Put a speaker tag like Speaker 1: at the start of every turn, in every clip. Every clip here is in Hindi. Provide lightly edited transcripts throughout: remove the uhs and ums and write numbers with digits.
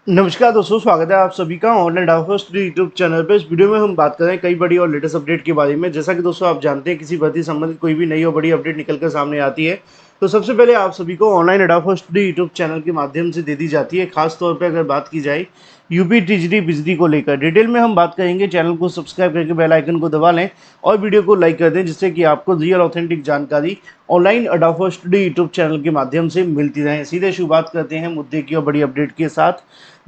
Speaker 1: नमस्कार दोस्तों, स्वागत है आप सभी का online doubt study YouTube channel पे। इस वीडियो में हम बात कर रहे हैं कई बड़ी और लेटेस्ट अपडेट के बारे में। जैसा कि दोस्तों आप जानते हैं, किसी भर्ती संबंधित कोई भी नई और बड़ी अपडेट निकल कर सामने आती है तो सबसे पहले आप सभी को online doubt study YouTube channel के माध्यम से दे दी जाती है। खास तौर पर अगर बात की जाए यूपी टीजीटी बिजली को लेकर डिटेल में हम बात करेंगे। चैनल को सब्सक्राइब करके बेल आइकन को दबा लें और वीडियो को लाइक कर दें, जिससे कि आपको रियल ऑथेंटिक जानकारी online doubt study YouTube channel के माध्यम से मिलती रहे। सीधे शुरुआत करते हैं मुद्दे की और बड़ी अपडेट के साथ,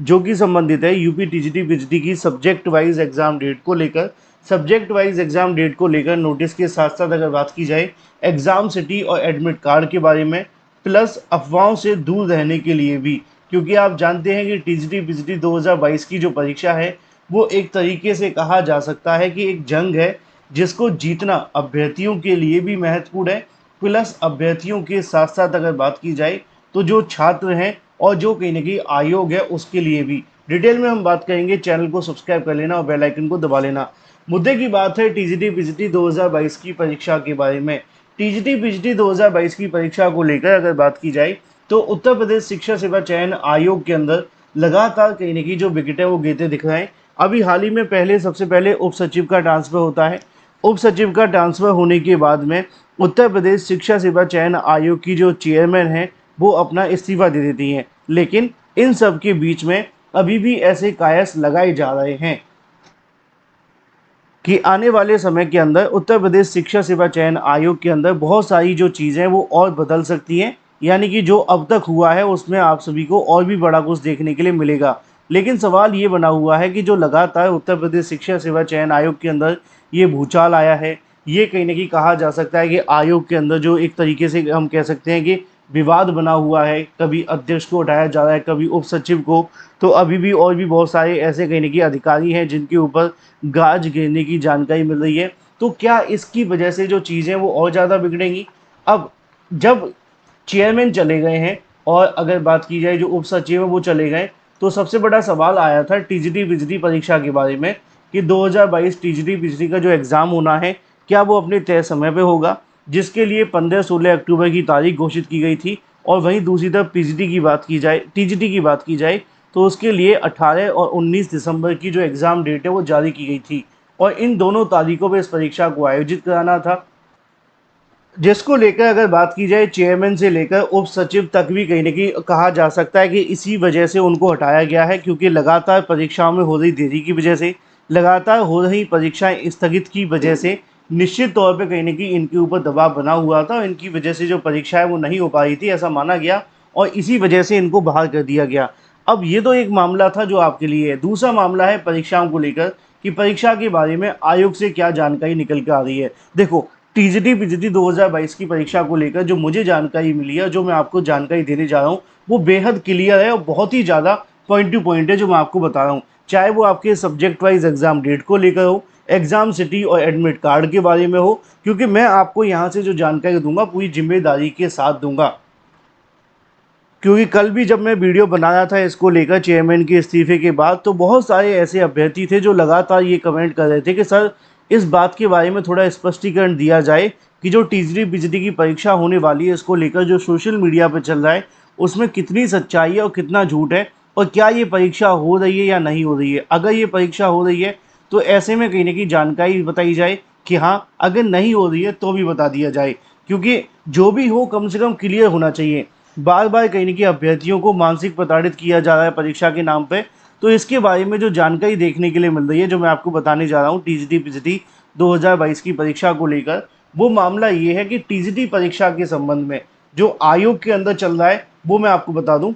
Speaker 1: जो कि संबंधित है यूपी टीजीटी बिजली की सब्जेक्ट वाइज एग्जाम डेट को लेकर। सब्जेक्ट वाइज एग्जाम डेट को लेकर नोटिस के साथ साथ अगर बात की जाए एग्जाम सिटी और एडमिट कार्ड के बारे में, प्लस अफवाहों से दूर रहने के लिए भी, क्योंकि आप जानते हैं कि टीजीटी बिजली 2022 की जो परीक्षा है वो एक तरीके से कहा जा सकता है कि एक जंग है, जिसको जीतना अभ्यर्थियों के लिए भी महत्वपूर्ण है। प्लस अभ्यर्थियों के साथ साथ अगर बात की जाए तो जो छात्र हैं और जो कहीं ना कहीं आयोग है उसके लिए भी। डिटेल में हम बात करेंगे, चैनल को सब्सक्राइब कर लेना और बेल आइकन को दबा लेना। मुद्दे की बात है टीजीटी पीजीटी 2022 की परीक्षा के बारे में। टीजीटी पीजीटी 2022 की परीक्षा को लेकर अगर बात की जाए तो उत्तर प्रदेश शिक्षा सेवा चयन आयोग के अंदर लगातार कहीं ना कहीं जो विकेट है वो गिरते दिख रहे हैं। अभी हाल ही में सबसे पहले उप सचिव का ट्रांसफर होता है। उप सचिव का ट्रांसफर होने के बाद में उत्तर प्रदेश शिक्षा सेवा चयन आयोग की जो चेयरमैन है वो अपना इस्तीफा दे देती हैं। लेकिन इन सब के बीच में अभी भी ऐसे कायस लगाए जा रहे हैं कि आने वाले समय के अंदर उत्तर प्रदेश शिक्षा सेवा चयन आयोग के अंदर बहुत सारी जो चीज़ें वो और बदल सकती हैं। यानी कि जो अब तक हुआ है उसमें आप सभी को और भी बड़ा कुछ देखने के लिए मिलेगा। लेकिन सवाल ये बना हुआ है कि जो लगातार उत्तर प्रदेश शिक्षा सेवा चयन आयोग के अंदर ये भूचाल आया है, ये कहीं ना कहीं कहा जा सकता है कि आयोग के अंदर जो एक तरीके से हम कह सकते हैं कि विवाद बना हुआ है, कभी अध्यक्ष को उठाया जा रहा है, कभी उप सचिव को। तो अभी भी और भी बहुत सारे ऐसे कहीं ना कहीं अधिकारी हैं जिनके ऊपर गाज गिरने की जानकारी मिल रही है। तो क्या इसकी वजह से जो चीज़ें वो और ज़्यादा बिगड़ेंगी? अब जब चेयरमैन चले गए हैं और अगर बात की जाए जो उप सचिव है वो चले गए, तो सबसे बड़ा सवाल आया था टीजीटी बिजली परीक्षा के बारे में कि 2022 टीजीटी बिजली का जो एग्ज़ाम होना है क्या वो अपने तय समय पे होगा, जिसके लिए 15-16 अक्टूबर की तारीख घोषित की गई थी। और वहीं दूसरी तरफ टीजीटी की बात की जाए तो उसके लिए 18 और 19 दिसंबर की जो एग्ज़ाम डेट है वो जारी की गई थी और इन दोनों तारीखों पर इस परीक्षा को आयोजित कराना था। जिसको लेकर अगर बात की जाए चेयरमैन से लेकर उप सचिव तक भी कहीं ना कहीं कहा जा सकता है कि इसी वजह से उनको हटाया गया है, क्योंकि लगातार परीक्षाओं में हो रही देरी की वजह से, लगातार हो रही परीक्षाएं स्थगित की वजह से निश्चित तौर पे कहीं ना कहीं इनके ऊपर दबाव बना हुआ था और इनकी वजह से जो परीक्षा है वो नहीं हो पा रही थी, ऐसा माना गया और इसी वजह से इनको बाहर कर दिया गया। अब ये तो एक मामला था जो आपके लिए है। दूसरा मामला है परीक्षाओं को लेकर कि परीक्षा के बारे में आयोग से क्या जानकारी निकल कर आ रही है। देखो, टीजीटी पीजीटी 2022 की परीक्षा को लेकर जो मुझे जानकारी मिली है, जो मैं आपको जानकारी देने जा रहा हूँ, वो बेहद क्लियर है और बहुत ही ज़्यादा पॉइंट टू पॉइंट है जो मैं आपको बता रहा हूँ। चाहे वो आपके सब्जेक्ट वाइज एग्जाम डेट को लेकर हो, एग्जाम सिटी और एडमिट कार्ड के बारे में हो, क्योंकि मैं आपको यहाँ से जो जानकारी दूंगा पूरी जिम्मेदारी के साथ दूंगा। क्योंकि कल भी जब मैं वीडियो बना रहा था इसको लेकर चेयरमैन के इस्तीफे के बाद, तो बहुत सारे ऐसे अभ्यर्थी थे जो लगातार ये कमेंट कर रहे थे कि सर इस बात के बारे में थोड़ा स्पष्टीकरण दिया जाए कि जो टीजीटी बिजली की परीक्षा होने वाली है इसको लेकर जो सोशल मीडिया पर चल रहा है उसमें कितनी सच्चाई है और कितना झूठ है, और क्या ये परीक्षा हो रही है या नहीं हो रही है। अगर ये परीक्षा हो रही है तो ऐसे में कहीं ना कहीं जानकारी बताई जाए कि हाँ, अगर नहीं हो रही है तो भी बता दिया जाए, क्योंकि जो भी हो कम से कम क्लियर होना चाहिए। बार बार कहीं ना कहीं अभ्यर्थियों को मानसिक प्रताड़ित किया जा रहा है परीक्षा के नाम पे। तो इसके बारे में जो जानकारी देखने के लिए मिल रही है, जो मैं आपको बताने जा रहा हूँ टीजीटी पीजीटी 2022 की परीक्षा को लेकर, वो मामला ये है कि टीजीटी परीक्षा के संबंध में जो आयोग के अंदर चल रहा है वो मैं आपको बता दूं।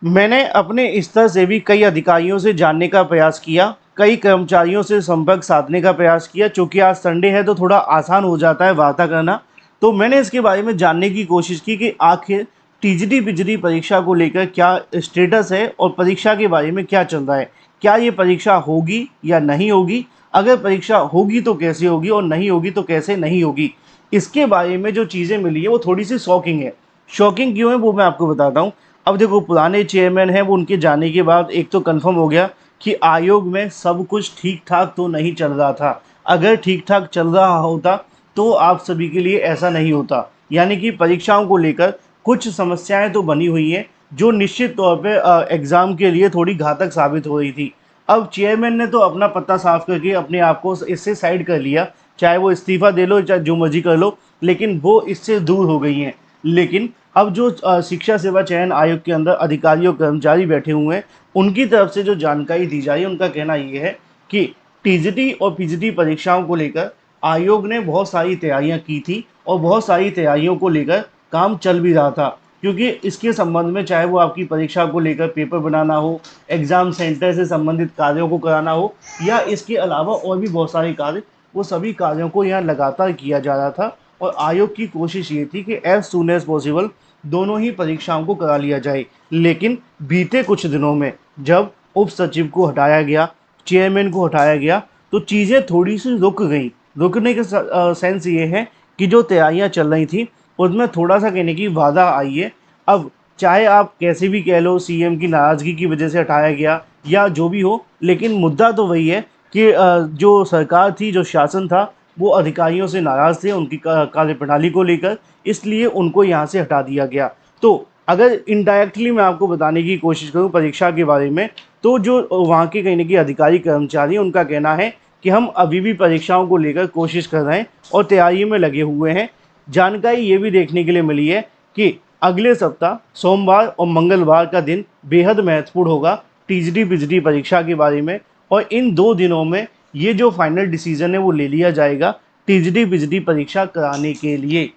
Speaker 1: मैंने अपने स्तर से भी कई अधिकारियों से जानने का प्रयास किया, कई कर्मचारियों से संपर्क साधने का प्रयास किया। चूँकि आज संडे है तो थोड़ा आसान हो जाता है वार्ता करना। तो मैंने इसके बारे में जानने की कोशिश की कि आखिर टीजीटी पीजीटी परीक्षा को लेकर क्या स्टेटस है और परीक्षा के बारे में क्या चल रहा है। क्या ये परीक्षा होगी या नहीं होगी? अगर परीक्षा होगी तो कैसे होगी और नहीं होगी तो कैसे नहीं होगी? इसके बारे में जो चीज़ें मिली है वो थोड़ी सी शॉकिंग है। शॉकिंग क्यों है वो मैं आपको बताता हूँ। अब देखो, पुराने चेयरमैन हैं वो उनके जाने के बाद एक तो कंफर्म हो गया कि आयोग में सब कुछ ठीक ठाक तो नहीं चल रहा था। अगर ठीक ठाक चल रहा होता तो आप सभी के लिए ऐसा नहीं होता। यानी कि परीक्षाओं को लेकर कुछ समस्याएं तो बनी हुई हैं, जो निश्चित तौर पे एग्ज़ाम के लिए थोड़ी घातक साबित हो रही थी। अब चेयरमैन ने तो अपना पत्ता साफ करके अपने आप को इससे साइड कर लिया, चाहे वो इस्तीफ़ा दे लो, चाहे जो मर्ज़ी कर लो, लेकिन वो इससे दूर हो गई हैं। लेकिन अब जो शिक्षा सेवा चयन आयोग के अंदर अधिकारी और कर्मचारी बैठे हुए हैं, उनकी तरफ से जो जानकारी दी जा रही है, उनका कहना ये है कि टीजीटी और पीजीटी परीक्षाओं को लेकर आयोग ने बहुत सारी तैयारियां की थी और बहुत सारी तैयारियों को लेकर काम चल भी रहा था, क्योंकि इसके संबंध में चाहे वो आपकी परीक्षा को लेकर पेपर बनाना हो, एग्ज़ाम सेंटर से संबंधित कार्यों को कराना हो, या इसके अलावा और भी बहुत सारे कार्य, वो सभी कार्यों को यहाँ लगातार किया जा रहा था। और आयोग की कोशिश ये थी कि एज़ सून एज़ पॉसिबल दोनों ही परीक्षाओं को करा लिया जाए। लेकिन बीते कुछ दिनों में जब उप सचिव को हटाया गया, चेयरमैन को हटाया गया, तो चीज़ें थोड़ी सी रुक गई। रुकने का सेंस ये है कि जो तैयारियां चल रही थी उसमें थोड़ा सा कहने की बाधा आई है। अब चाहे आप कैसे भी कह लो, सीएम की नाराज़गी की वजह से हटाया गया या जो भी हो, लेकिन मुद्दा तो वही है कि जो सरकार थी, जो शासन था, वो अधिकारियों से नाराज़ थे उनकी कार्यप्रणाली को लेकर, इसलिए उनको यहाँ से हटा दिया गया। तो अगर इनडायरेक्टली मैं आपको बताने की कोशिश करूँ परीक्षा के बारे में, तो जो वहाँ के कहीं न कहीं अधिकारी कर्मचारी हैं, उनका कहना है कि हम अभी भी परीक्षाओं को लेकर कोशिश कर रहे हैं और तैयारी में लगे हुए हैं। जानकारी ये भी देखने के लिए मिली है कि अगले सप्ताह सोमवार और मंगलवार का दिन बेहद महत्वपूर्ण होगा टीजीटी पीजीटी परीक्षा के बारे में, और इन 2 दिनों में ये जो फाइनल डिसीजन है वो ले लिया जाएगा टीजीटी पीजीटी परीक्षा कराने के लिए।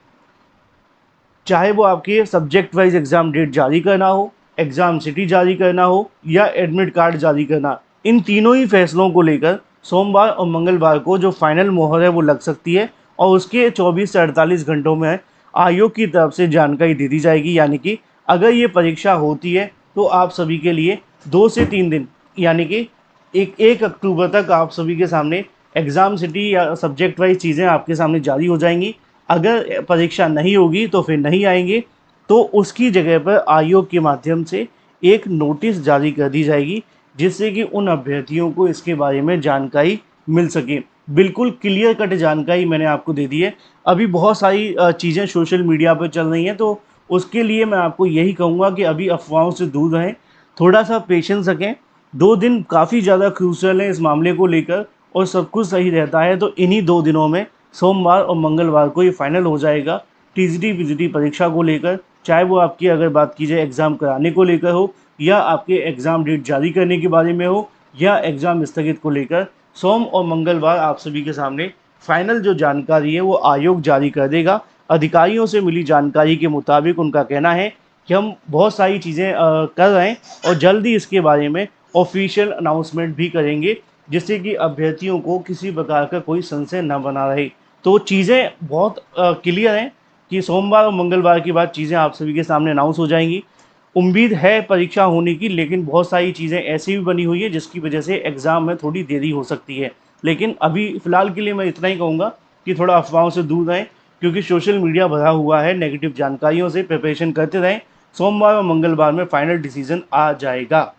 Speaker 1: चाहे वो आपके सब्जेक्ट वाइज एग्ज़ाम डेट जारी करना हो, एग्ज़ाम सिटी जारी करना हो या एडमिट कार्ड जारी करना, इन तीनों ही फैसलों को लेकर सोमवार और मंगलवार को जो फाइनल मोहर है वो लग सकती है, और उसके 24 से 48 घंटों में आयोग की तरफ से जानकारी दे दी जाएगी। यानी कि अगर ये परीक्षा होती है तो आप सभी के लिए 2 से 3 दिन, यानी कि 1 अक्टूबर तक आप सभी के सामने एग्ज़ाम सिटी या सब्जेक्ट वाइज चीज़ें आपके सामने जारी हो जाएंगी। अगर परीक्षा नहीं होगी तो फिर नहीं आएंगे, तो उसकी जगह पर आयोग के माध्यम से एक नोटिस जारी कर दी जाएगी, जिससे कि उन अभ्यर्थियों को इसके बारे में जानकारी मिल सके। बिल्कुल क्लियर कट जानकारी मैंने आपको दे दी है। अभी बहुत सारी चीज़ें सोशल मीडिया पर चल रही हैं, तो उसके लिए मैं आपको यही कहूँगा कि अभी अफवाहों से दूर रहें, थोड़ा सा पेशेंस रखें। 2 दिन काफ़ी ज़्यादा क्रूशियल है इस मामले को लेकर, और सब कुछ सही रहता है तो इन्हीं 2 दिनों में सोमवार और मंगलवार को ये फाइनल हो जाएगा टीजीटी पीजीटी परीक्षा को लेकर। चाहे वो आपकी अगर बात की जाए एग्ज़ाम कराने को लेकर हो, या आपके एग्ज़ाम डेट जारी करने के बारे में हो, या एग्ज़ाम स्थगित को लेकर, सोम और मंगलवार आप सभी के सामने फाइनल जो जानकारी है वो आयोग जारी कर देगा। अधिकारियों से मिली जानकारी के मुताबिक उनका कहना है कि हम बहुत सारी चीज़ें कर रहे हैं और जल्द ही इसके बारे में ऑफिशियल अनाउंसमेंट भी करेंगे, जिससे कि अभ्यर्थियों को किसी प्रकार का कोई संशय न बना रहे। तो चीज़ें बहुत क्लियर हैं कि सोमवार और मंगलवार के बाद चीज़ें आप सभी के सामने अनाउंस हो जाएंगी। उम्मीद है परीक्षा होने की, लेकिन बहुत सारी चीज़ें ऐसी भी बनी हुई है जिसकी वजह से एग्ज़ाम में थोड़ी देरी हो सकती है। लेकिन अभी फ़िलहाल के लिए मैं इतना ही कहूँगा कि थोड़ा अफवाहों से दूर रहें, क्योंकि सोशल मीडिया भरा हुआ है नेगेटिव जानकारियों से। प्रिपरेशन करते रहें, सोमवार और मंगलवार में फाइनल डिसीजन आ जाएगा।